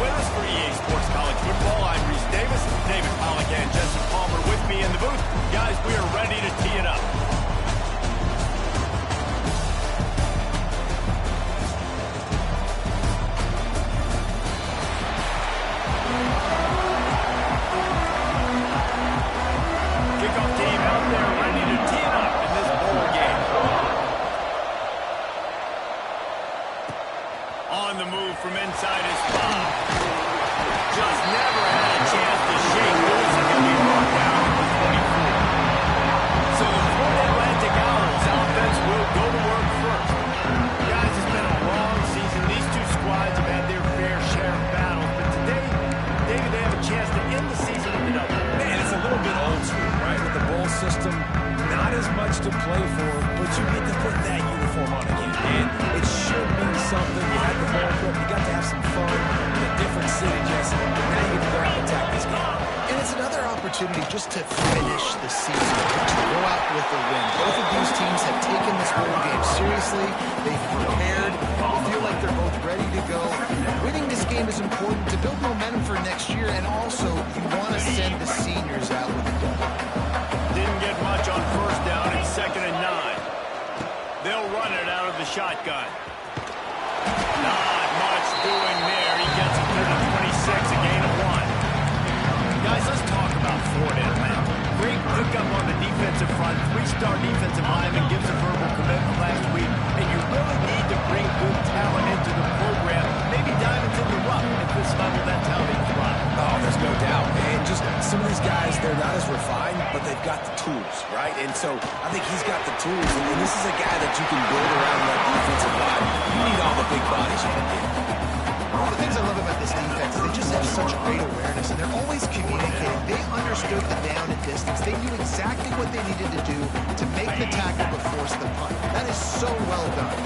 with us for EA Sports College Football. I'm Reese Davis, David Pollack, and Jesse Palmer with me in the booth. Guys, we are ready to tee it up. Kickoff team out there ready to tee it up in this bowl game. On the move from inside his spot. Just never had a chance to shake loose and can be brought down at the 24. So the Florida Atlantic Owls offense will go to work first. Guys, it's been a long season. These two squads have had their fair share of battles, but today, David, they have a chance to end the season with another. Man, it's a little bit old school, right? With the bowl system, not as much to play for, but you get to put that uniform on again. And it should mean something. You had the ball trip, you got to have some fun in a different city, Jesse. But now you get to go out and attack this game. And it's another opportunity just to finish the season, to go out with a win. Both of these teams have taken this bowl game seriously. They've prepared. They feel like they're both ready to go. Winning this game is important to build momentum for next year, and also you want to send the seniors out with a dub. Didn't get much on first down. It's 2nd and 9. They'll run it out of the shotgun. Not much doing there. He gets it through to 26, a gain of 1. Guys, let's talk about Florida Atlantic. Great pickup on the defensive front. 3-star defensive lineman gives a verbal commitment last week. And you really need to bring good talent into the program. Maybe diamonds in the rough. At this level, that's how they thrive. Oh, there's no doubt. And just some of these guys, they're not as refined, but they've got the tools, right? And so I think he's got the tools. And this is a guy that you can build around that defensive line. You need all the big bodies you can get. One of the things I love about this defense is they just have such great awareness, and they're always communicating. They understood the down and distance. They knew exactly what they needed to do to make the tackle but force the punt. That is so well done.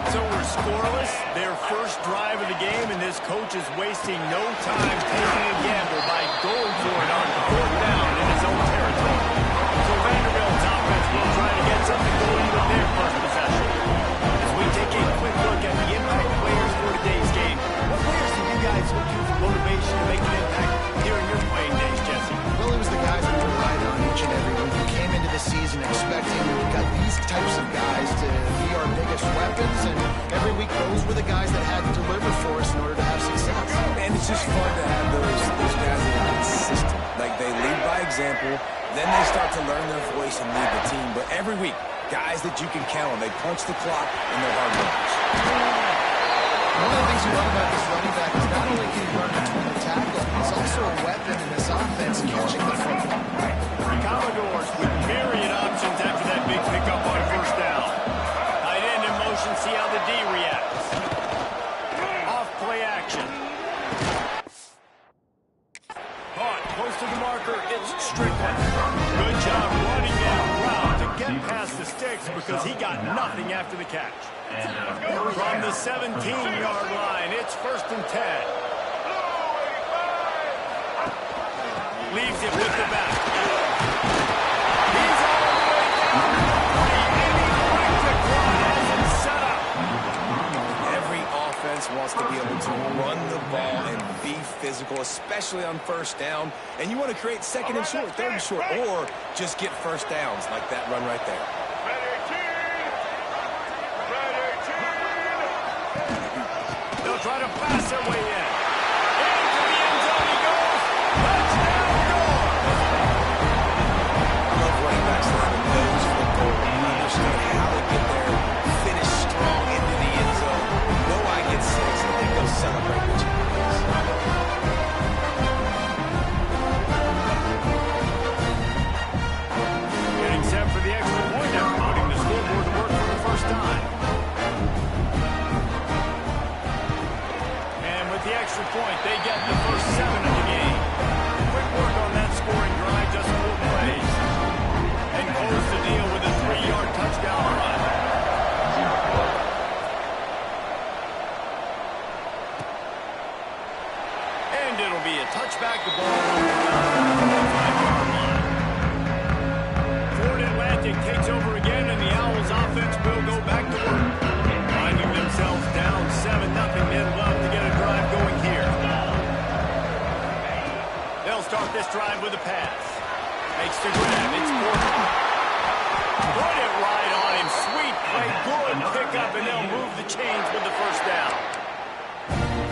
So we're scoreless. Their first drive of the game, and this coach is wasting no time taking a gamble by going for it on 4th down in his own territory. So Vanderbilt's offense will try to get something going with their first possession. As we take a quick look at the impact players for today's game, what players did you guys look to for motivation to make an impact during your playing days, Jesse? Well, it was the guys we relied on each and every week. We came into the season expecting we've got these types of guys to be our biggest weapons, and every week those were the guys that had to deliver for us in order to have success. And it's just fun to have those guys that are consistent. Like, they lead by example, then they start to learn their voice and lead the team. But every week, guys that you can count on, they punch the clock and they're hard workers. One of the things you love about this running back is not only can he run between the tackles, but he's also a weapon in this offense catching the football. Commodores with myriad options after that big pickup on first down. Tight end in motion, see how the D reacts. Off play action. Caught, close to the marker, it's Strickland. Good job running that route to get past the sticks because he got nothing after the catch. From the 17-yard line, it's 1st and 10. Leaves it with the back. He's all the way down. And he's quick to run as it's set up. Every offense wants to be able to run the ball and be physical, especially on first down. And you want to create 2nd and short, 3rd and short, or just get first downs like that run right there. They'll try to pass their way in. Into the end zone he goes. Touchdown, Gore. I love running backs that have a nose for the goal. You understand how to get there, finish strong into the end zone. Know I get 6, and then go celebrate with you. Getting set for the extra point after putting the scoreboard to work for the first time. And with the extra point, they get the first 7 of the game. Quick work on that scoring drive, just 4 plays. And close the deal with a 3-yard touchdown run. And it'll be a touchback. The ball will go down to the 5-yard line. Florida Atlantic takes over again, and the Owls offense will go back to work. Finding themselves down 7-0, they'd love to get a drive going here. stride with a pass. Makes the grab. It's Porter. Put it right on him. Sweet play. Good pickup, and they'll move the chains with the first down.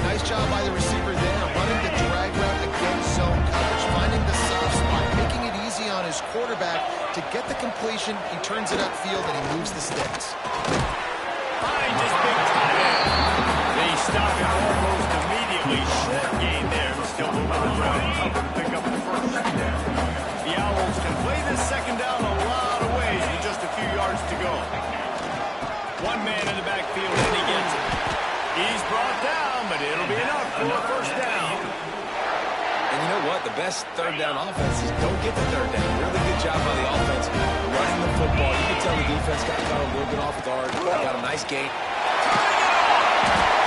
Nice job by the receiver there, running the drag route against zone coverage, finding the soft spot, making it easy on his quarterback to get the completion. He turns it upfield, and he moves the sticks. Finds his big tight end. They stop him almost immediately. Short gain there. Still moving around and cover to pick up the first. The Owls can play this second down a lot of ways with just a few yards to go. One man in the backfield, and he gets it. He's brought down, but it'll be enough for a first down. And you know what? The best third down offenses don't get the third down. Really good job by the offense running the football. You can tell the defense got caught a little bit off guard. Got a nice gate.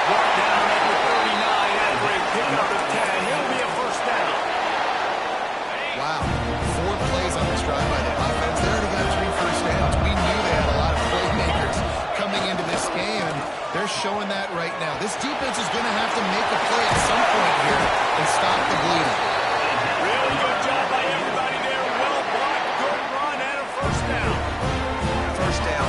Brought down at the 39 after a pickup of 10. It'll be a first down. Wow. 4 plays on this drive by the offense. They already got 3 first downs. We knew they had a lot of playmakers coming into this game, and they're showing that right now. This defense is going to have to make a play at some point here and stop the bleeding. Really good job by everybody there. Well blocked, good run, and a first down. First down,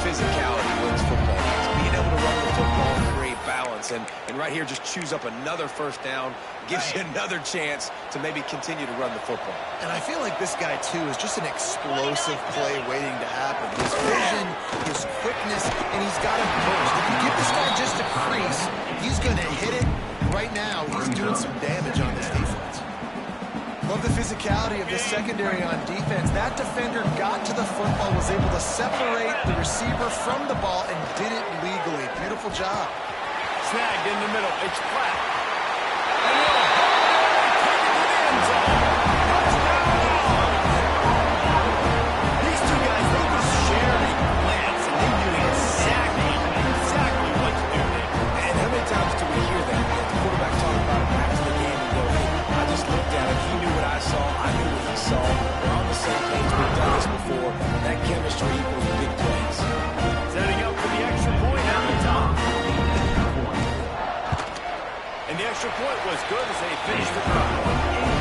physicality wins football games. Being able to run the football and create balance. And right here, just choose up another first down, gives you another chance to maybe continue to run the football. And I feel like this guy, too, is just an explosive play waiting to happen. His vision, his quickness, and he's got a burst. If you give this guy just a crease, he's going to hit it. Right now, he's doing some damage on this defense. Love the physicality of the secondary on defense. That defender got to the football, was able to separate the receiver from the ball, and did it legally. Beautiful job. Snagged in the middle. It's flat. And he'll take it to the end zone. Touchdown! These two guys, they were sharing glance, and they knew exactly what to do there. And how many times do we hear that? The quarterback talk about it after the game and go, hey, I just looked at him. He knew what I saw. I knew what he saw. We're on the same page. We've done this before. That chemistry equals big plays. Setting up for the extra point at the top. And the extra point was good as they finished the drive.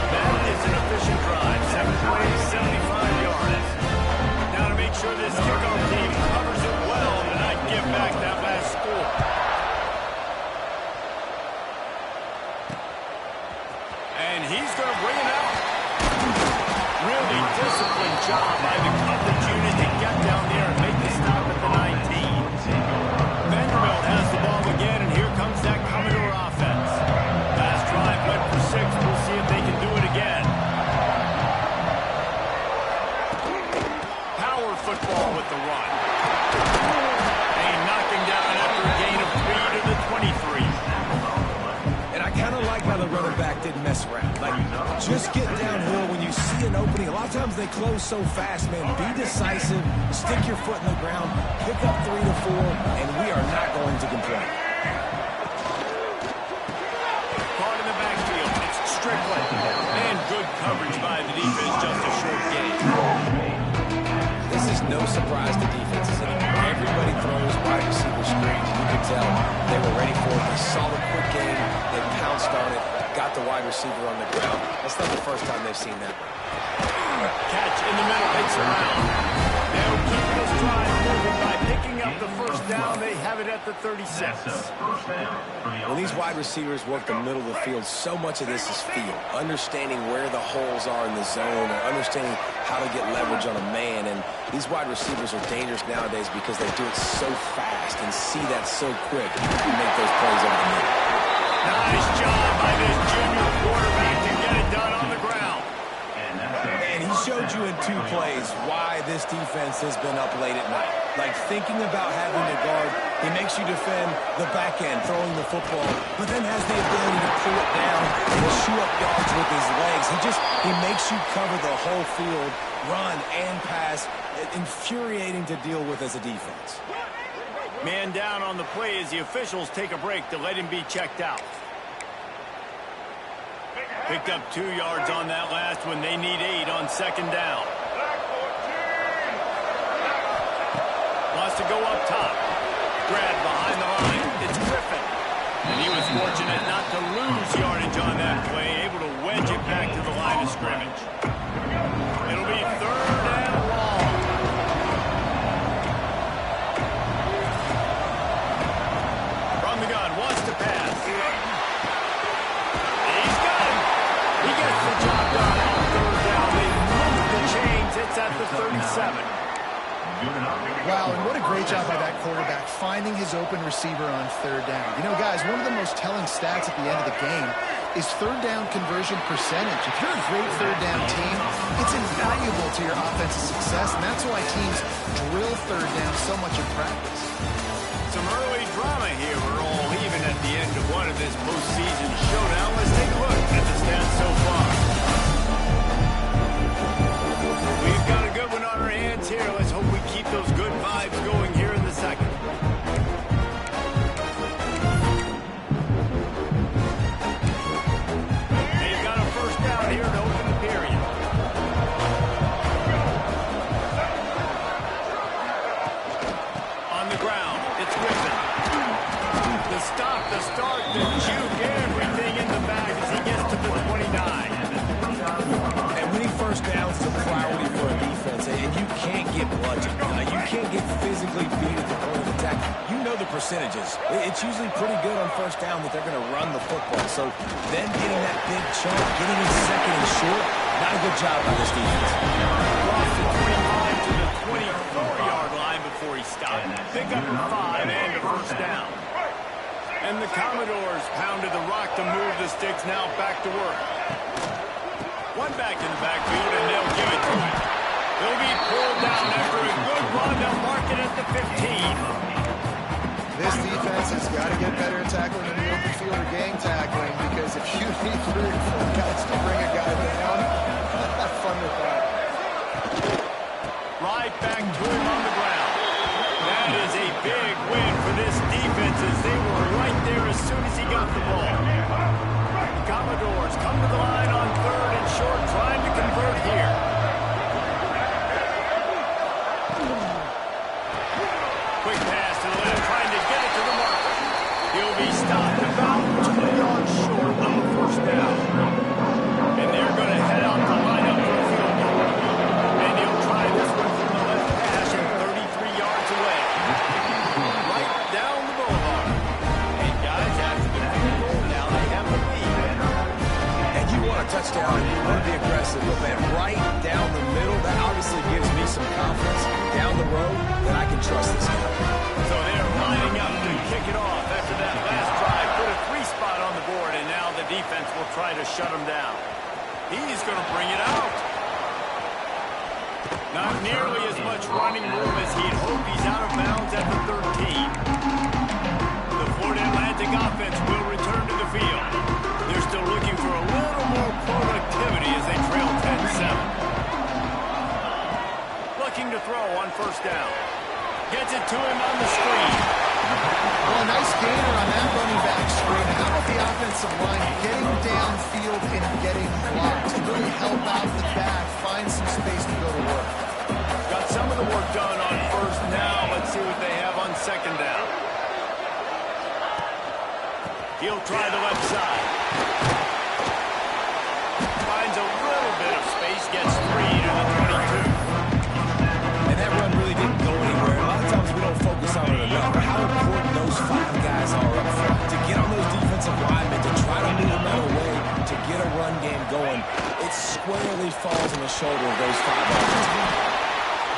That is an efficient drive. 7 plays, 75 yards. Now to make sure this kickoff team covers it well and not give back that last score. And he's going to bring it out. Really disciplined job by the coverage unit to get down there and make the stop at the 19. Vanderbilt has the ball again, and here comes that Commodore offense. Last drive went for 6. We'll see if they can do it again. Power football with the run. They knock him down after a gain of 3 to the 23. And I kind of like how the running back didn't mess around. Like, just get downhill when you see an opening. A lot of times they close so fast, man. Be decisive, stick your foot in the ground, pick up 3 to 4, and we are not going to complain. Caught in the backfield. It's Strickland. And good coverage by the defense. Just a short gain. This is no surprise to defenses anymore. Everybody throws wide receiver screens. You can tell they were ready for it. They saw the quick game. They pounced on it. Got the wide receiver on the ground. That's not the first time they've seen that. Catch in the middle. Makes a round. They'll keep this drive moving by picking up the first down. They have it at the 36. When these wide receivers work the middle of the field, so much of this is feel. Understanding where the holes are in the zone, or understanding how to get leverage on a man. And these wide receivers are dangerous nowadays because they do it so fast and see that so quick and make those plays over the middle. Nice job by this junior quarterback to get it done on the ground. And he showed you in 2 plays why this defense has been up late at night. Like, thinking about having to guard, he makes you defend the back end, throwing the football, but then has the ability to pull it down and chew up yards with his legs. He makes you cover the whole field, run and pass. Infuriating to deal with as a defense. Man down on the play as the officials take a break to let him be checked out. Picked up 2 yards on that last one. They need 8 on second down. Wants to go up top. Grab behind the line. It's Griffin. And he was fortunate not to lose yardage on that play. Able to wedge it back to the line of scrimmage. scrimmage. It'll be 3rd and long. From the gun, wants to pass. He's got him. He gets the job done on 3rd down. They move the chains. It's at the 37. Wow, and what a great job by that quarterback, finding his open receiver on 3rd down. You know, guys, one of the most telling stats at the end of the game is 3rd down conversion percentage. If you're a great 3rd down team, it's invaluable to your offensive success, and that's why teams drill 3rd down so much in practice. Some early drama here. We're all even at the end of one of this postseason showdown. Let's take a look at the stats so far. We've got a good one on our hands here. Let's hope we keep those good vibes going here in the second. They've got a 1st down here to open the period. On the ground, it's Griffin. The stop, the start, the juke, everything in the bag as he gets to the 29. And winning 1st downs is a priority for a defense, and you can't get bludgeoned. You can't get physically beat at the point of attack. You know the percentages. It's usually pretty good on 1st down that they're going to run the football. So then getting that big chunk, getting it 2nd and short, not a good job by this defense. Lost the 25 to the 24-yard line before he stopped. Pick up a 5 and a 1st down. And the Commodores pounded the rock to move the sticks. Now back to work. One back in the backfield, and they'll give it to him. He'll be pulled down after a good run. They'll mark it at the 15. This defense has got to get better at tackling in the open field or gang tackling, because if you need 3 or 4 guys to bring a guy down, have fun with that. Right back to him on the ground. That is a big win for this defense as they were right there as soon as he got the ball. The Commodores come to the line on 3rd and short, trying to convert here. Quick pass to the left, trying to get it to the marker. He'll be stopped about 2 yards short on the 1st down. And they're going to head out the lineup for a field goal. And he'll try this one from the left hash and 33 yards away. Right down the boulevard. And guys, after the field goal, now they have the lead. And you want a touchdown, you want to be aggressive, but man, right down the middle, that obviously gives me some confidence down the road that I can trust this guy. So they're lining up to kick it off after that last drive. Put a 3-spot on the board, and now the defense will try to shut him down. He's going to bring it out. Not nearly as much running room as he'd hoped. He's out of bounds at the 13. The Florida Atlantic offense will return to the field. They're still looking for a little more productivity as they trail 10-7. Looking to throw on 1st down. Gets it to him on the screen. Well, a nice gainer on that running back screen. How about the offensive line getting downfield and getting blocked to really help out the back, find some space to go to work? Got some of the work done on 1st now. Let's see what they have on 2nd down. He'll try the left side. Finds a little bit of space, gets 3 to the 22. And that run really didn't go anywhere. A lot of times we don't focus on it enough, but how important those 5 guys are up front. To get on those defensive linemen, to try to move them out of the way, to get a run game going, it squarely falls on the shoulder of those 5 offensive linemen.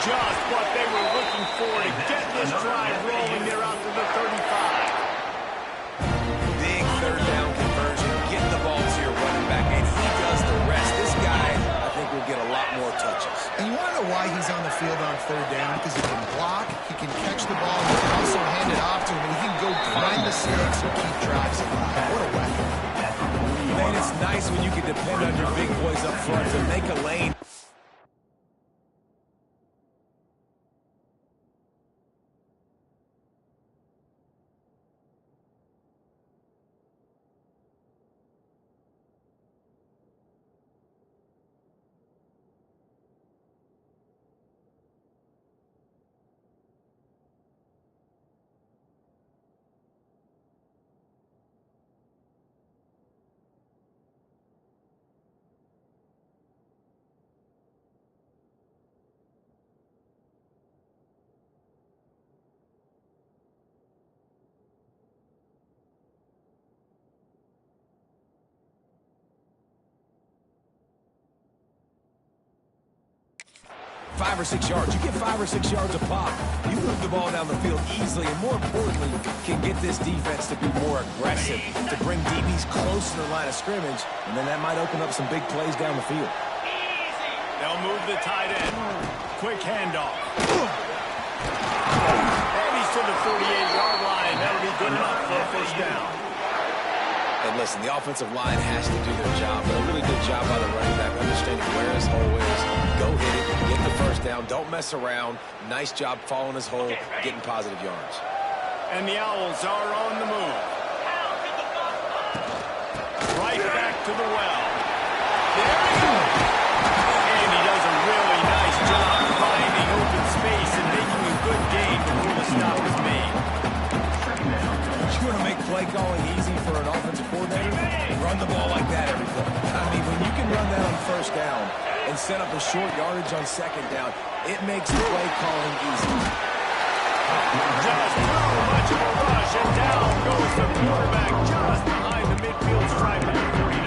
Just what they were looking for to get this drive rolling. They're out to the 35. Big 3rd down conversion, getting the ball to your running back, and he does the rest. This guy, I think, will get a lot more touches. And you want to know why he's on the field on 3rd down? Because he can block, he can catch the ball, and he can also hand it off to him, and he can go find the six or keep drives alive. What a weapon. Man, it's nice when you can depend on your big boys up front to make a lane. 5 or 6 yards. You get 5 or 6 yards a pop, you move the ball down the field easily, and more importantly, can get this defense to be more aggressive, to bring DBs close to the line of scrimmage, and then that might open up some big plays down the field. They'll move the tight end. Quick handoff. And he's to the 48-yard line. That'll be good enough for a first down. And listen, the offensive line has to do their job, but a really good job by the running back, understanding where his hole is. Go hit it, get the first down, don't mess around. Nice job following his hole, getting positive yards. And the Owls are on the move. Right back to the well. There he goes. And he does a really nice job finding open space and making a good gain before the stop is made. You want to make play calling easy for an offensive coordinator? Run the ball like that every play. I mean, when you can run that on first down and set up a short yardage on second down, it makes play calling easy. Just too much of a rush, and down goes the quarterback just behind the midfield stripe at the 49.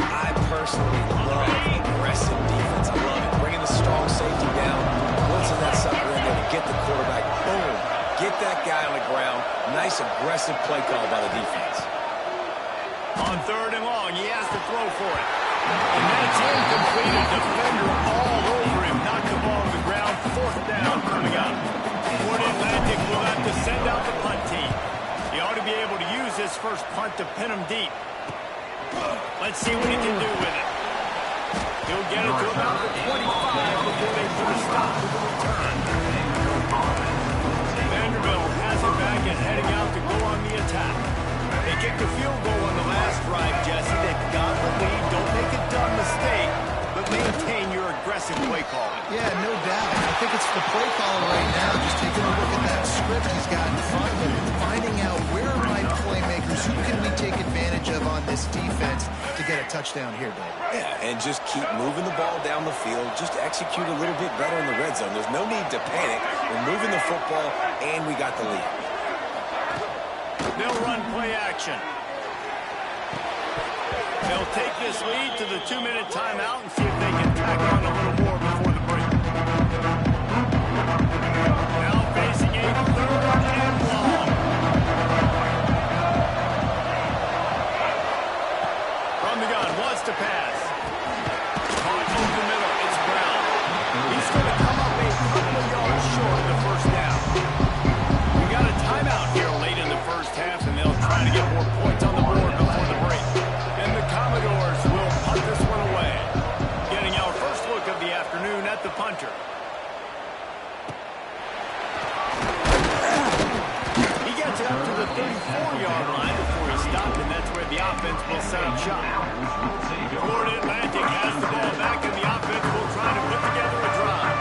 I personally love aggressive defense. I love it. Bringing the strong safety down, blitzing that sucker in there to get the quarterback. Boom. Get that guy on the ground. Nice aggressive play call by the defense. On 3rd and long, he has to throw for it. And that's incomplete. A defender all over him. Knocked the ball on the ground. 4th down coming up. Florida Atlantic will have to send out the punt team. He ought to be able to use his first punt to pin him deep. Let's see what he can do with it. He'll get it to about the 25 before they put a stop to the return. Vanderbilt has it back and heading out to go on the attack. They kicked a field goal on the last drive, Jesse. They've got the lead. Don't make a dumb mistake, but maintain your aggressive play calling. Yeah, no doubt. I think it's the play caller right now, just taking a look at that script he's got in front of him, finding out where are my playmakers, who can we take advantage of on this defense to get a touchdown here, Dave. Yeah, and just keep moving the ball down the field. Just execute a little bit better in the red zone. There's no need to panic. We're moving the football, and we got the lead. They'll run play action. They'll take this lead to the 2-minute timeout and see if they can tack on a little more before the break. Now facing a 3rd and long. From the gun, wants to pass. Caught over the middle, it's Brown. He's going to come up a couple of yards short of the first down. We got a timeout here late in the first half, and they'll try to get more points on the board before the break. And the Commodores will punt this one away. Getting our first look of the afternoon at the punter. He gets it up to the 34-yard line before he stopped, and that's where the offense will set up shop. Florida Atlantic has the ball back, and the offense will try to put together a drive.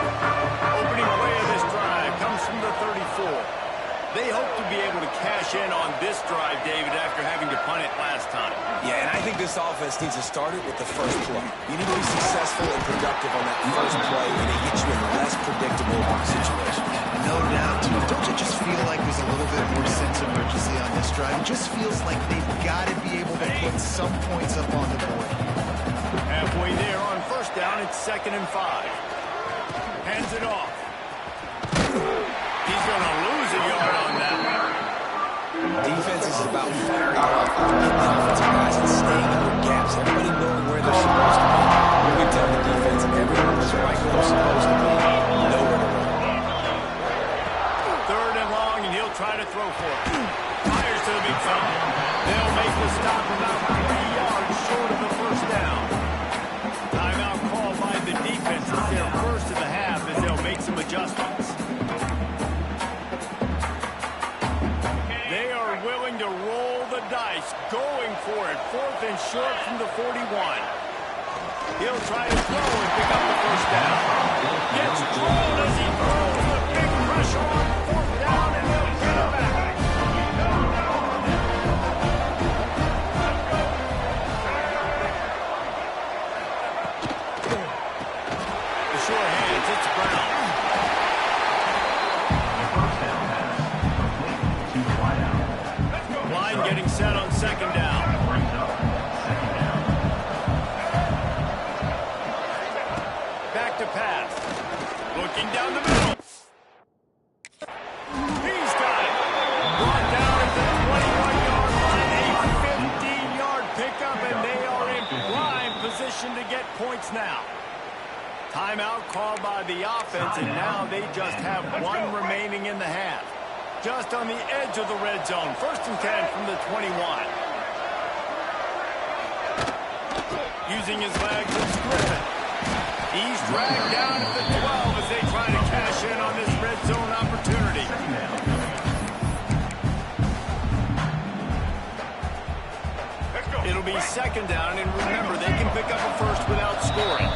Opening play of this drive comes from the 34. They hope to be able to cash in on this drive, David, after having to punt it last time. Yeah, and I think this offense needs to start it with the first play. You need to be successful and productive on that first play, and it gets you in less predictable situations. No doubt, too. Don't you just feel like there's a little bit more sense of urgency on this drive? It just feels like they've got to be able to put some points up on the board. Halfway there on first down, it's 2nd and 5. Hands it off. He's going to lose a yard on that one. Defense is about firing off the offensive guys and staying in their gaps. Everybody knowing where they're supposed to be. You can tell the defense everyone is right where they're supposed to be. Nowhere to run. 3rd and long, and he'll try to throw for it. Fires to the big fella. They'll make the stop about 3 yards short of the first down. Timeout called by the defense. It's their first of the half as they'll make some adjustments. They are willing to roll the dice, going for it. 4th and short from the 41. He'll try to throw and pick up the first down. Gets drawn as he throws the big pressure on 4th down, and they'll get it back. The short hands, it's Brown. Line getting set on 2nd down. Back to pass. the middle. He's got it. Brought down at the 21-yard line. A 15-yard pickup, and they are in prime position to get points now. Timeout called by the offense, and now they just have one remaining in the half. Just on the edge of the red zone. 1st and 10 from the 21. Using his legs, it's Griffin. He's dragged down at the 12 as they try to cash in on this red zone opportunity. It'll be 2nd down, and remember, they can pick up a first without scoring.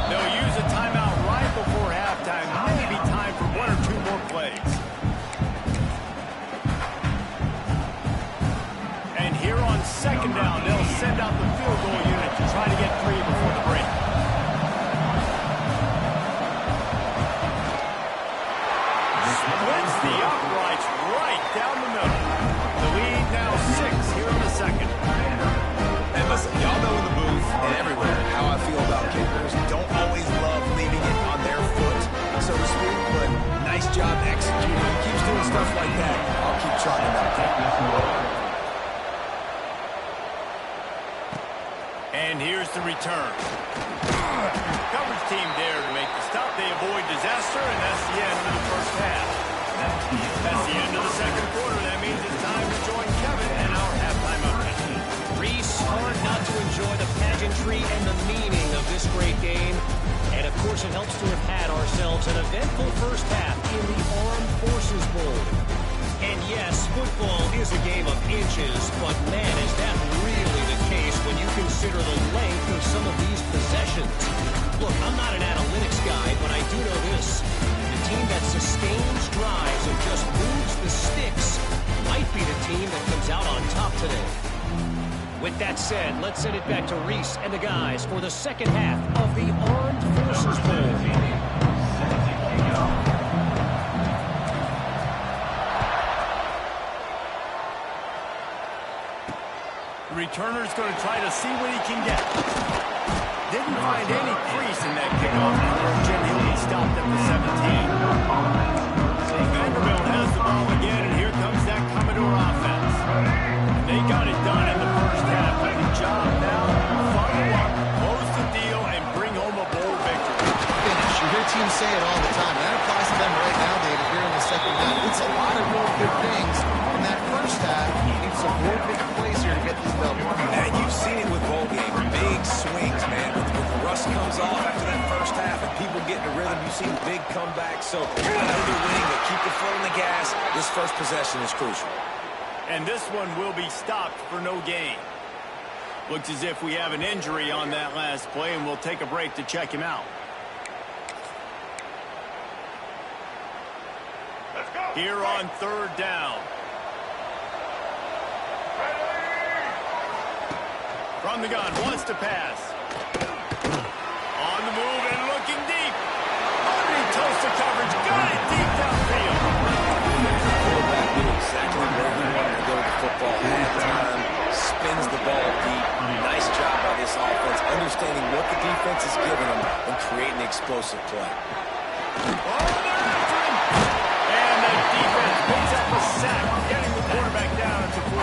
They'll use a timeout right before halftime. Maybe time for 1 or 2 more plays. And here on 2nd down, they'll send out the field goal unit to try to get 3 before the break. Splits the uprights right down the middle. The lead now 6 here in the 2nd. And listen, y'all know in the booth and everywhere how I feel about kickers. Don't always love leaving it on their foot, so to speak, but nice job executing. He keeps doing stuff like that. I'll keep chalking that up. And here's the return. Coverage team there to make the stop. They avoid disaster, and that's the end of the first half. That's the end of the 2nd quarter. That means it's time to join Kevin and our halftime update. Reese, hard not to enjoy the pageantry and the meaning of this great game. And, of course, it helps to have had ourselves an eventful first half in the Armed Forces Bowl. And, yes, football is a game of inches, but, man, is that really the case when you consider the length of some of these possessions. Look, I'm not an analytics guy, but I do know this. The team that sustains drives and just moves the sticks might be the team that comes out on top today. With that said, let's send it back to Reese and the guys for the 2nd half of the Armed Forces Bowl. The returner's going to try to see what he can get. Didn't find any crease in that kickoff conversion. He'll be stopped at the 17. Vanderbilt has the ball again, and here comes that Commodore offense. They got it done in the first half. But the job now, follow up, close the deal, and bring home a bowl victory. Finish. You hear teams say it all the time. That applies to them right now, David, here in the 2nd half. It's a lot of real good things. In that first half, you need some real big plays here to get this belt won. And you've seen it with bowl games. Big swings, man. When the rust comes off after that first half and people get in the rhythm, you've seen big comebacks. So, you're not either winning, but keep your foot on the gas. This first possession is crucial. And this one will be stopped for no gain. Looks as if we have an injury on that last play, and we'll take a break to check him out. Here on 3rd down. From the gun, wants to pass. On the move and looking deep. Underneath Tulsa coverage, got it deep downfield. Quarterback knew exactly where he wanted to go with the football at the time. Spins the ball deep. Nice job by this offense, understanding what the defense is giving them and creating explosive play. Oh, they're after him. And the defense picks up a sack, getting the quarterback down at the 44.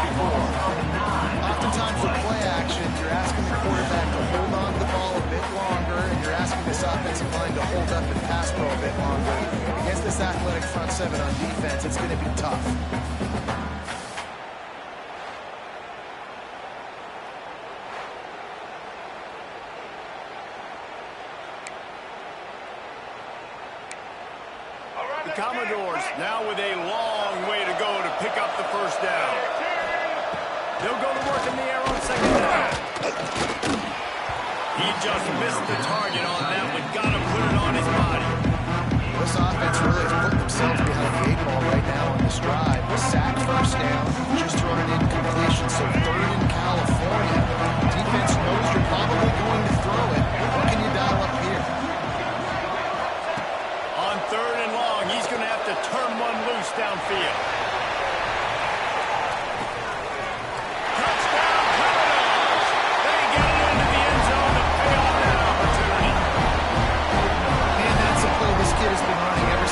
Oftentimes with play action, you're asking the quarterback to hold on to the ball a bit longer, and you're asking this offensive line to hold up and pass pro a bit longer. Against this athletic front 7 on defense, it's going to be tough. The Commodores now with a long way to go to pick up the first down. They'll go to work in the air on 2nd down. He just missed the target on that one. Got to put it on his body. This offense really has put themselves behind the 8 ball right now on this drive. Sack, first down, just thrown an incompletion, so 3rd in California. Defense knows you're probably going to throw it. What can you dial up here? On 3rd and long, he's going to have to turn one loose downfield. Touchdown, Commodores! They get it into the end zone to pay off that opportunity. And that's a play this kid has been running ever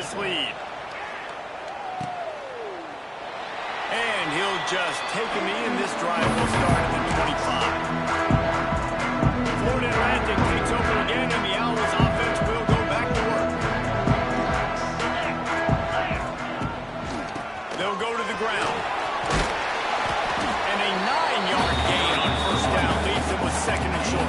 this lead. And he'll just take a knee, and this drive will start at the 25. Florida Atlantic takes over again, and the Owls offense will go back to work. They'll go to the ground. And a 9-yard gain on first down leaves them with second and short.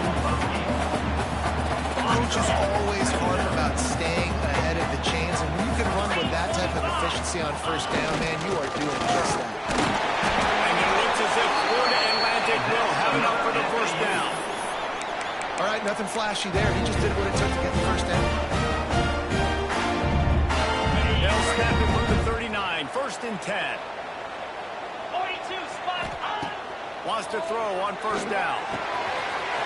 Coach is always hard about staying ahead of the chains, and when you can run with that type of efficiency on first down, man, you are doing just that. And it looks as if Florida Atlantic will have enough for the first down. All right, nothing flashy there. He just did what it took to get the first down. They'll snap it from the 39, first and 10. 42, spot on. Wants to throw on first down.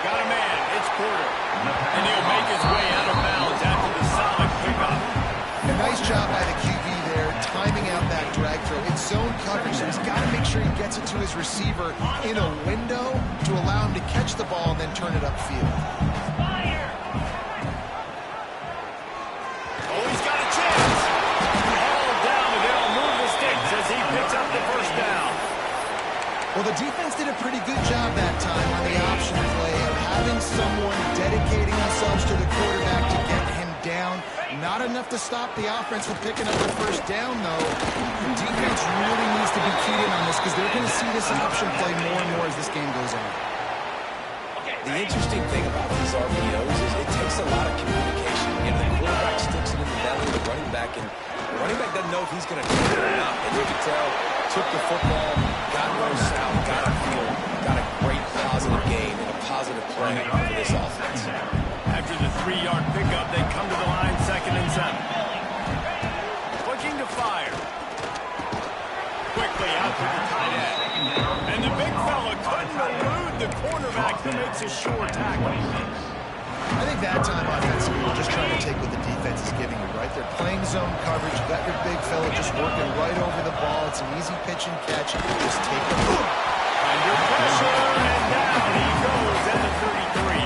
Got a man, it's Porter. And he'll make his way out of bounds after the solid pickup. A nice job by the QB there, timing out that drag throw. It's zone coverage, so he's got to make sure he gets it to his receiver in a window to allow him to catch the ball and then turn it upfield. Oh, he's got a chance. All down, and they'll move the sticks as he picks up the first down. Well, the defense did a pretty good job that time on the option play of having someone dedicating themselves to the quarterback to get him down. Not enough to stop the offense from picking up the first down, though. The defense really needs to be keyed in on this because they're going to see this option play more and more as this game goes on. The interesting thing about these RPOs is it takes a lot of communication. You know, the quarterback sticks it in the belly of the running back, and the running back doesn't know if he's going to take it or not. And you can tell, took the football, got north south, got upfield, got a great positive game and a positive play for this offense. After the 3-yard pickup, they come to the line, second and 7. Looking to fire. Quickly out to the tight end. And the big fella couldn't elude the cornerback who makes a sure tackle. I think that time offensively, we're just trying to take what the defense is giving you, right? They're playing zone coverage. You got your big fella just working right over the ball. It's an easy pitch and catch. Just take it. Under pressure, and down he goes at the 33.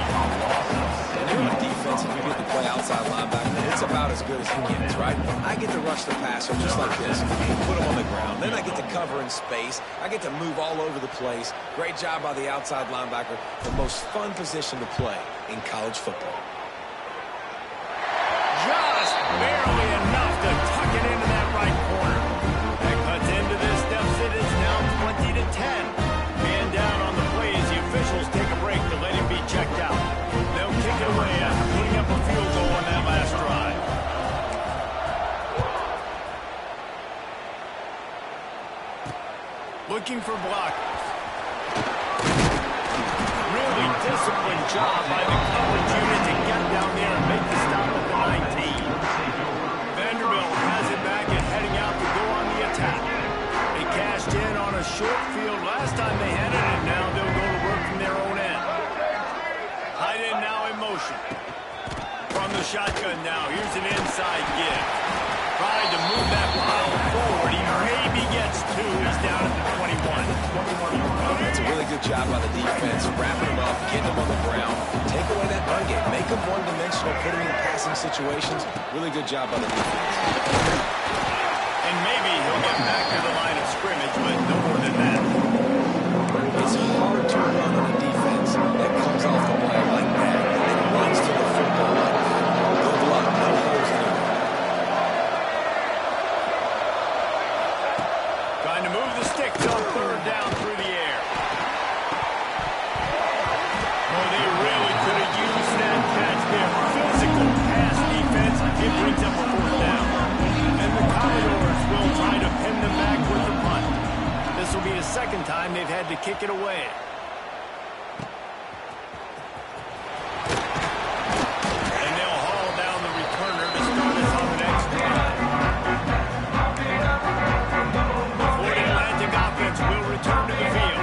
And you're on defense, and you get to play outside linebacker. It's about as good as it gets, right? I get to rush the passer just like this, put him on the ground. Then I get to cover in space. I get to move all over the place. Great job by the outside linebacker. The most fun position to play in college football. Just barely enough to tuck it into that right corner. That cuts into this deficit. It's now 20-10. Man down on the play as the officials take a break to let him be checked out. They'll kick it away after putting up a field goal on that last drive. Looking for blockers. Really disciplined job by the coverage unit to get down there and make the stop at the 19. Vanderbilt has it back and heading out to go on the attack. They cashed in on a short field last time they had it, and now they'll go to work from their own end. Tight end now in motion. From the shotgun now, here's an inside give. Tried to move that ball forward. He maybe gets 2. He's down at the 21. That's a really good job by the defense, wrapping him up, getting him on the ground. Take away that run game. Make him one-dimensional, put him in passing situations. Really good job by the defense. And maybe he'll get back to the line of scrimmage, but no more than that. It's hard to run on a defense that comes off the play like that and runs to the football like that. Good luck. No holes anywhere. Trying to move the sticks on third down through the air. Oh, they really could have used that catch there. Physical pass defense. It brings up a fourth down. And the Commodores will try to pin them back with the punt. This will be the second time they've had to kick it away. And they'll haul down the returner to start us on the next drive. The Florida Atlantic offense will return to the field.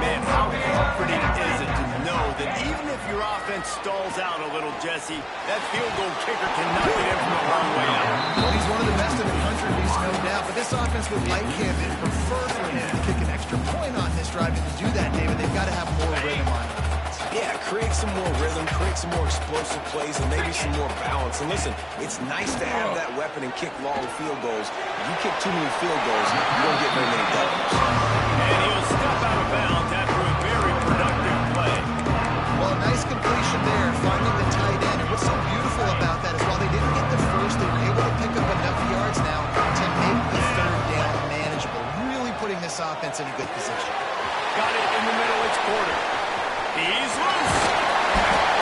Man, how comforting is it to know that even if your offense stalls out a little, Jesse, that field goal kicker can knock it in from a long way out. Well, he's one of the best in the country, there's no doubt. But this offense would like him and prefer for him to kick an extra point on this drive. And to do that, David, they've got to have more rhythm on it. Yeah, create some more rhythm, create some more explosive plays, and maybe some more balance. And listen, it's nice to have that weapon and kick long field goals. If you kick too many field goals, you don't get very many W's. And he'll step out of bounds after a very productive play. Well, a nice completion there, finding the tight end. And what's so beautiful about that is while they didn't get the first, they were able to pick up enough yards now to make the third down manageable, really putting this offense in a good position. Got it in the middle, it's quarter. He's loose.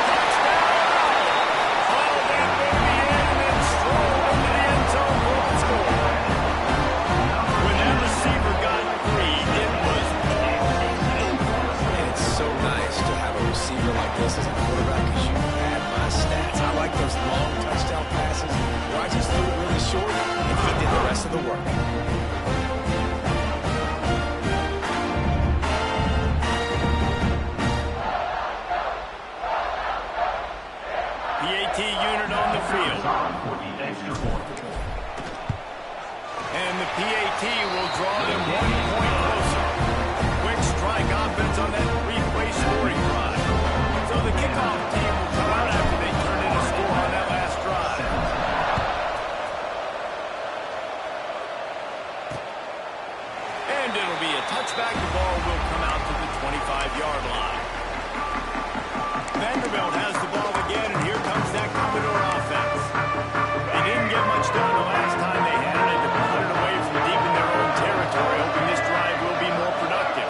Touchdown! Oh, that baby in and strolled into the end zone for the score. When that receiver got free, it was And it's so nice to have a receiver like this as a quarterback because you have my stats. I like those long touchdown passes where I just threw it really short and he did the rest of the work. PAT unit on the field. And the PAT will draw them 1 point closer. Quick strike offense on that three-play scoring drive. So the kickoff team will come out after they turn in a score on that last drive. And it'll be a touchback. The ball will come out to the 25-yard line. Vanderbilt has the ball again, and here comes that Commodore offense. They didn't get much done the last time they had it to put it away from deep in their own territory, hoping this drive will be more productive.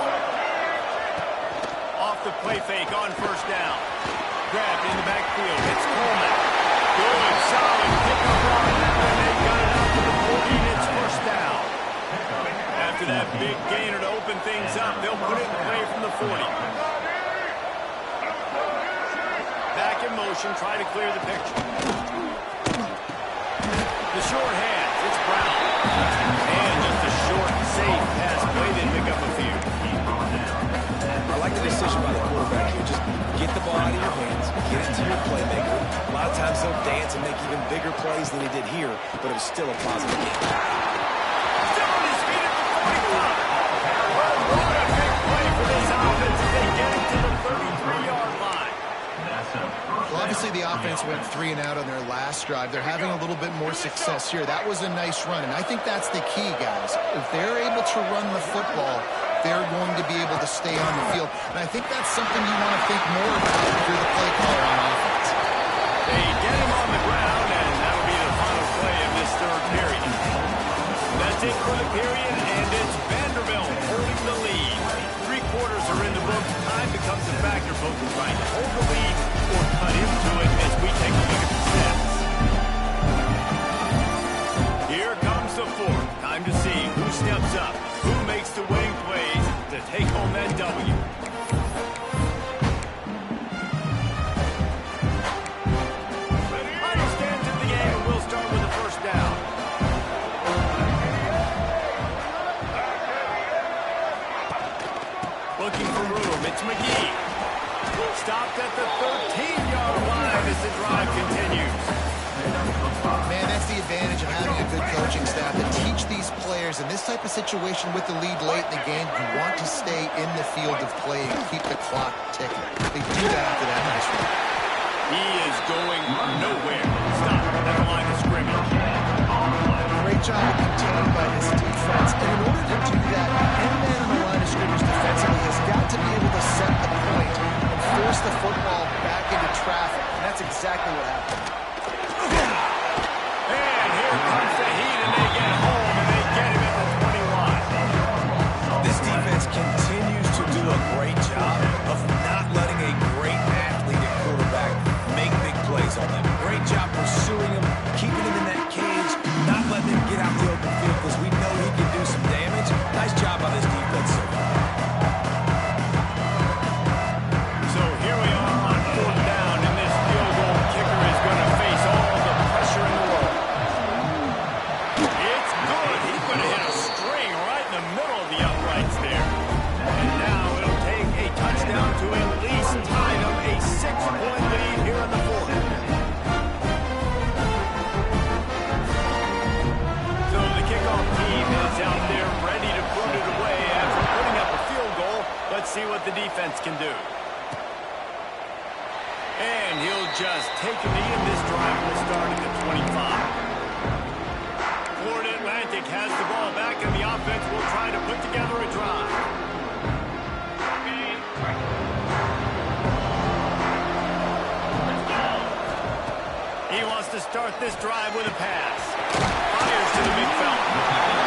Off the play fake on first down. Grabbed in the backfield. It's Coleman. Good, solid pickup on that, and they got it out to the 40, and it's first down. After that big gainer to open things up, they'll put it in play from the 40. Back in motion, try to clear the picture. The short hands, it's Brown. And just a short, safe pass play, they pick up a few. I like the decision by the quarterback here. Just get the ball out of your hands, get it to your playmaker. A lot of times they'll dance and make even bigger plays than he did here, but it was still a positive game. Still on his feet at the 45. What a big play for this offense as they get it to the 33-yard line. Well, obviously the offense went 3 and out on their last drive. They're having a little bit more success here. That was a nice run, and I think that's the key, guys. If they're able to run the football, they're going to be able to stay on the field. And I think that's something you want to think more about if you're the play caller on offense. They get him on the ground, and that'll be the final play of this third period. That's it for the period, and it's Vanderbilt holding the lead. 3 quarters are in the books. Time becomes a factor, both in trying to hold the lead or cut into it as we take a look at the stats. Here comes the fourth. Time to see who steps up, who makes the winning plays to take home that W. Final stands in the game, and we'll start with the first down. Looking for room, it's McGee. Stopped at the 13-yard line as the drive continues. Man, that's the advantage of having a good coaching staff to teach these players in this type of situation with the lead late in the game. You want to stay in the field of play and keep the clock ticking. They do that after that nice run. He is going nowhere. Stop at the line of scrimmage. Great job of containing by this defense. And in order to do that, any man on the line of scrimmage defensively has got to be able to set the point and force the football back into traffic. And that's exactly what happened. And here comes the heat, and they get home, and they get him at the 21. This defense continues to do a great job of not letting a great athlete at quarterback make big plays on them. Great job pursuing him, keeping him in that cage, not letting him get out the open field because we know he can do some damage. Nice job by this defense so far. So here we are on 4th down, and this field goal kicker is going to face all the pressure in the world. It's good. He's going to hit a string right in the middle of the uprights there. And now it'll take a touchdown to at least tie them a 6-point lead here in the 4th. So the kickoff team is out there ready to put it away after putting up a field goal. Let's see what the defense can do. just taking me in. This drive will start at the 25. Florida Atlantic has the ball back, and the offense will try to put together a drive. He wants to start this drive with a pass. Fires to the big fella.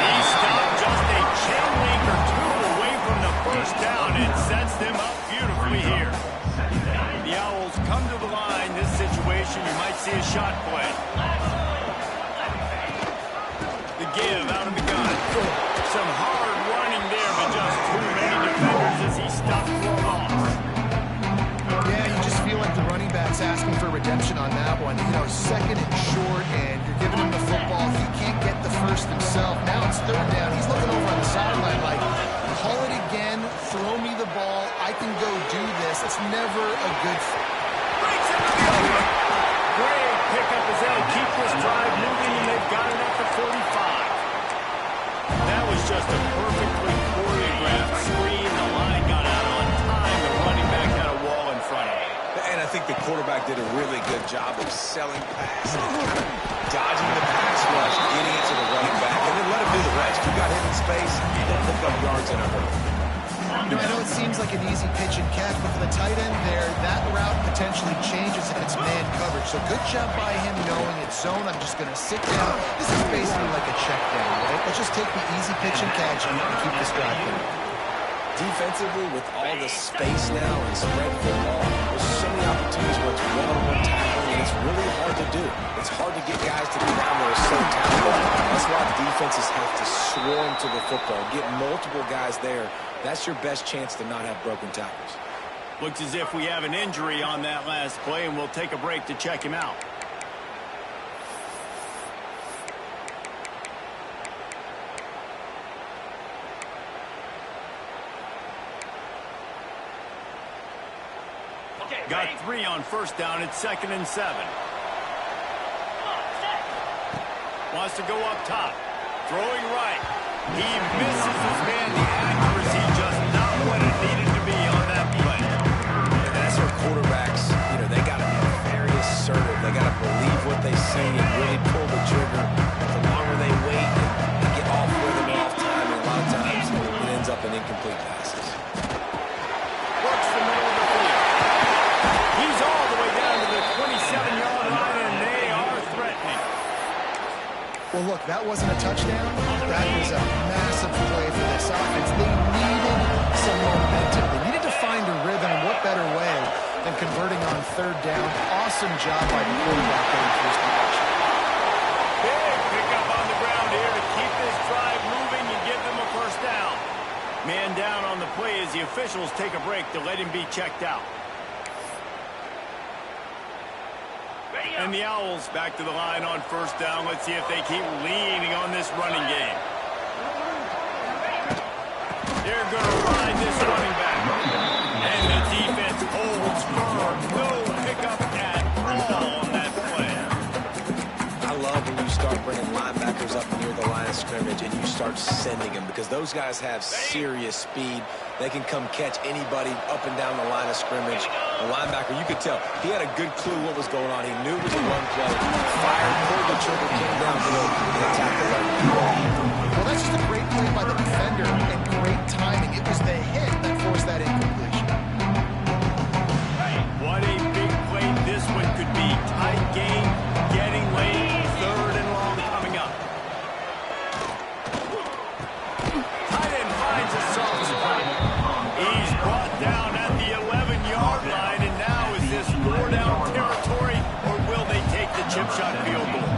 He stopped just a chain link or two away from the first down and sets them up beautifully here. The Owls come to the line. This situation, you might see a shot play. The give out of the gun. Some hard running there, but just too many defenders as he stopped for a loss. Yeah, you just feel like the running back's asking for redemption on that one. You know, second and short, and you're giving him the football. He can't get the first himself. Now it's third down. He's looking over on the sideline like, call it again, throw me the ball, I can go do this. It's never a good thing. Great pickup as they'll keep this drive moving, and they've got it at the 45. That was just a perfectly choreographed screen. The line got out on time. The running back had a wall in front of him. And I think the quarterback did a really good job of selling pass and kind of dodging the pass rush, getting it to the running back, and then let him do the rest. You got him in space, don't pick up yards in a hurry. You know, I know it seems like an easy pitch and catch, but for the tight end there, that route potentially changes if it's man coverage. So good job by him knowing it's zone. I'm just going to sit down. This is basically like a check down, right? Let's just take the easy pitch and catch and keep this drive going. Defensively, with all the space now and spread football, there's so many opportunities where it's one-on-one tackling, and it's really hard to do. It's hard to get guys to the ground that are so talented. That's why defenses have to swarm to the football, get multiple guys there. That's your best chance to not have broken tackles. Looks as if we have an injury on that last play, and we'll take a break to check him out. Got 3 on first down. It's 2nd and 7. Wants to go up top. Throwing right. He misses his man. The accuracy just not what it needed to be on that play. And that's where quarterbacks, you know, they got to be very assertive. They got to believe what they say and really pull the trigger. The longer they wait and get off rhythm and off time, and a lot of times it ends up in incomplete passes. Works the middle of the field. He's all the way down to the 27-yard line, and they are threatening. Well, look, that wasn't a touchdown. That is a massive play for this offense. They needed some momentum. They needed to find a rhythm. What better way than converting on third down? Awesome job by the quarterback getting first possession. Big pickup on the ground here to keep this drive moving and give them a first down. Man down on the play as the officials take a break to let him be checked out. And the Owls back to the line on first down. Let's see if they keep leaning on this running game. They're going to ride this running back. And the defense holds firm. No pickup at all on that play. I love when you start bringing linebackers up near the line of scrimmage and you start sending them, because those guys have serious speed. They can come catch anybody up and down the line of scrimmage. The linebacker, you could tell, he had a good clue what was going on. He knew it was a run play. Fired, pulled the trigger, came downfield, and attacked the run. Well, that's just a great play by the defender and great timing. It was the hit that forced that incompletion. What a big play this one could be. Tight game, getting late, 3rd and long coming up. Tight end finds a soft spot. He's brought down at the 11-yard line, and now is this 4-down territory, or will they take the chip shot field goal?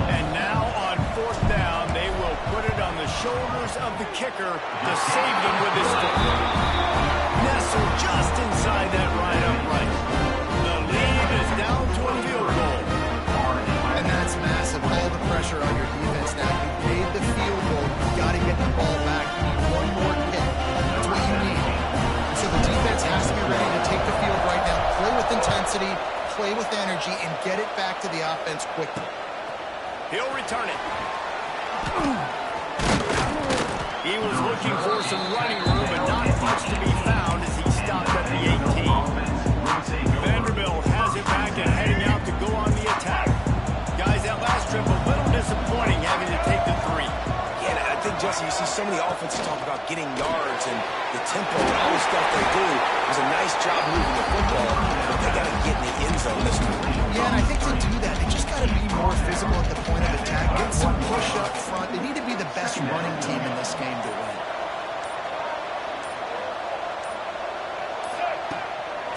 And now on 4th down, they will put it on the shoulders of the kicker to save them with his foot. Nestled just inside that right upright. The lead is down to a field goal. And that's massive. All the pressure on your defense now. You made the field goal. You got to get the ball back. You need one more hit. That's what you need. So the defense has to be ready to take the field right now. Play with intensity, play with energy, and get it back to the offense quickly. He'll return it. He was looking for some running room, but not much to be found as he stopped at the 18. Vanderbilt has it back so many offenses talk about getting yards and the tempo and all the stuff they do. It was a nice job moving the football, but they got to get in the end zone this time. Yeah, and I think to do that, they just got to be more physical at the point of attack, get some push up front. They need to be the best running team in this game to win.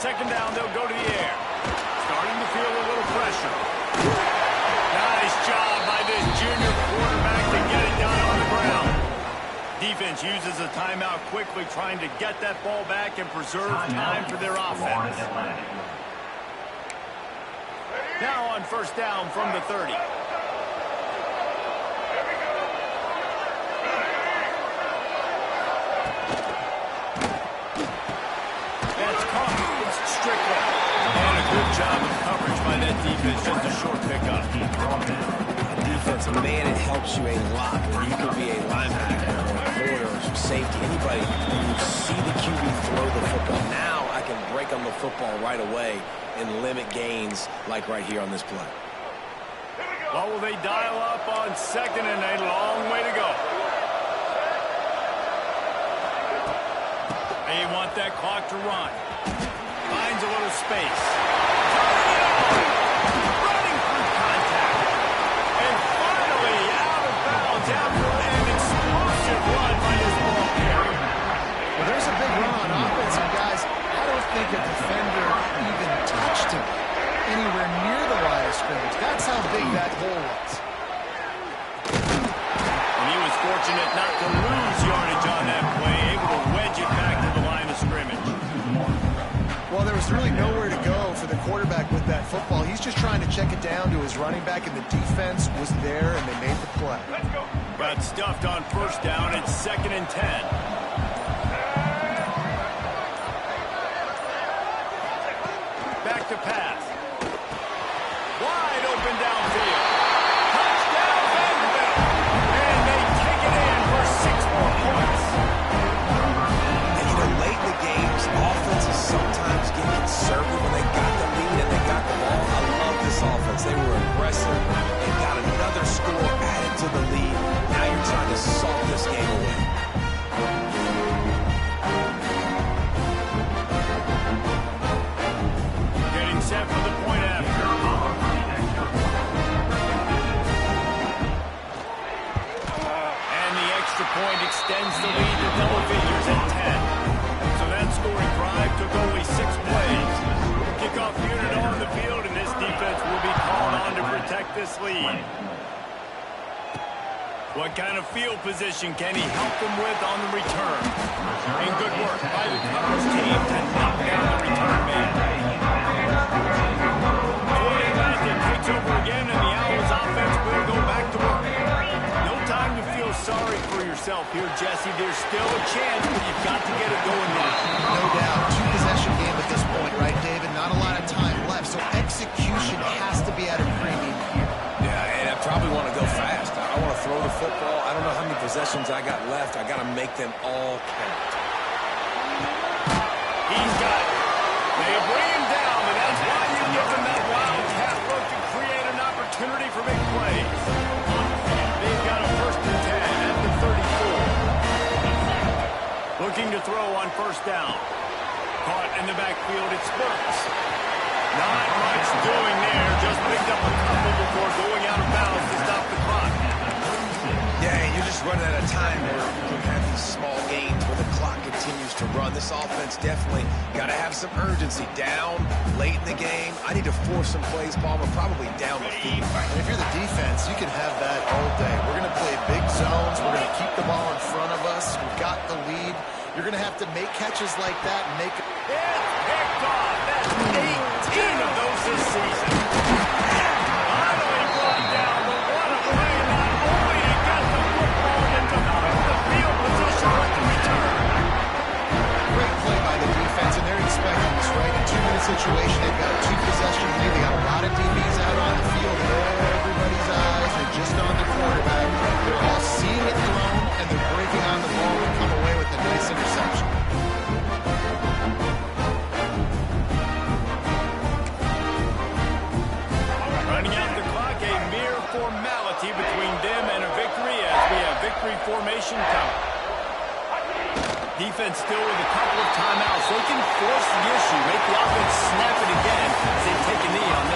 Second down, they'll go to the air. Starting to feel a little pressure. Nice job by this junior quarterback to get it down on the ground. Defense uses a timeout quickly, trying to get that ball back and preserve time for their offense. Now on first down from the 30. That's caught. It's Strickland. And a good job of coverage by that defense. Just a short pickup. Defense, man, it helps you a lot when you can be a linebacker or a corner or some safety, anybody, when you see the QB throw the football. Now I can break on the football right away and limit gains like right here on this play. What will they dial up on second and a long way to go? They want that clock to run. Finds a little space. Running through contact. And finally out of bounds after an explosive run by this ball carrier. Well, there's a big run on offense, and guys, I don't think a defender even touched him anywhere near the line of scrimmage. That's how big that hole was. And he was fortunate not to lose yardage on that play, able to wedge it back to the line of scrimmage. Well, there was really nowhere to go for the quarterback with that football. He's just trying to check it down to his running back, and the defense was there, and they made the play. Got stuffed on first down. It's 2nd and 10. Back to pass. Wide open downfield. Touchdown Vanderbilt. And they take it in for 6 more points. And you know, late in the games, offenses sometimes get conservative when they got the lead and they got the ball. I love this offense. They were aggressive and got another score added to the lead. Now you're trying to salt this game away. Getting set for the point after. And the extra point extends the lead to double figures at 10. So that scoring drive took only 6 plays. Kickoff unit on the field, and this defense will be called on to protect this lead. What kind of field position can he help them with on the return? And good work by the coverage team to knock down the return man. Atlantic takes over again, and the Owls offense will go back to work. No time to feel sorry for yourself here, Jesse. There's still a chance, but you've got to get it going now. No doubt. 2-possession game at this point, right, David? Not a lot of time left, so execution has to be at a premium here. Yeah, and I probably want to go fast. I want to throw the football. I don't know how many possessions I got left. I got to make them all count. He's got it. They bring him down, and that's why you give him that wildcat look to create an opportunity for big plays. They've got a 1st and 10 at the 34. Looking to throw on first down. Caught in the backfield, it's Burks. Not much doing there. Just picked up a couple before going out of bounds to stop the clock. Yeah, and you're just running out of time where you can have these small gains where the clock continues to run. This offense definitely got to have some urgency. Down late in the game. I need to force some plays, Palmer, probably down the field. And if you're the defense, you can have that all day. We're going to play big zones. We're going to keep the ball in front of us. We've got the lead. You're going to have to make catches like that and make... It's picked off. That's 18 of those this season. Finally brought down, but what a play not only to get the football into the field position with the return. Great play by the defense, and they're expecting this, right? A 2-minute situation. They've got a 2-possession lead. They got a lot of DBs out on the field. Everybody's eyes are just on the quarterback. They're all seeing it thrown, and they're breaking on the ball and come away with a nice interception. Running out the clock, a mere formality between them and a victory, as we have victory formation coming. Defense still with a couple of timeouts. They can force the issue, make the offense snap it again as they take a knee on this.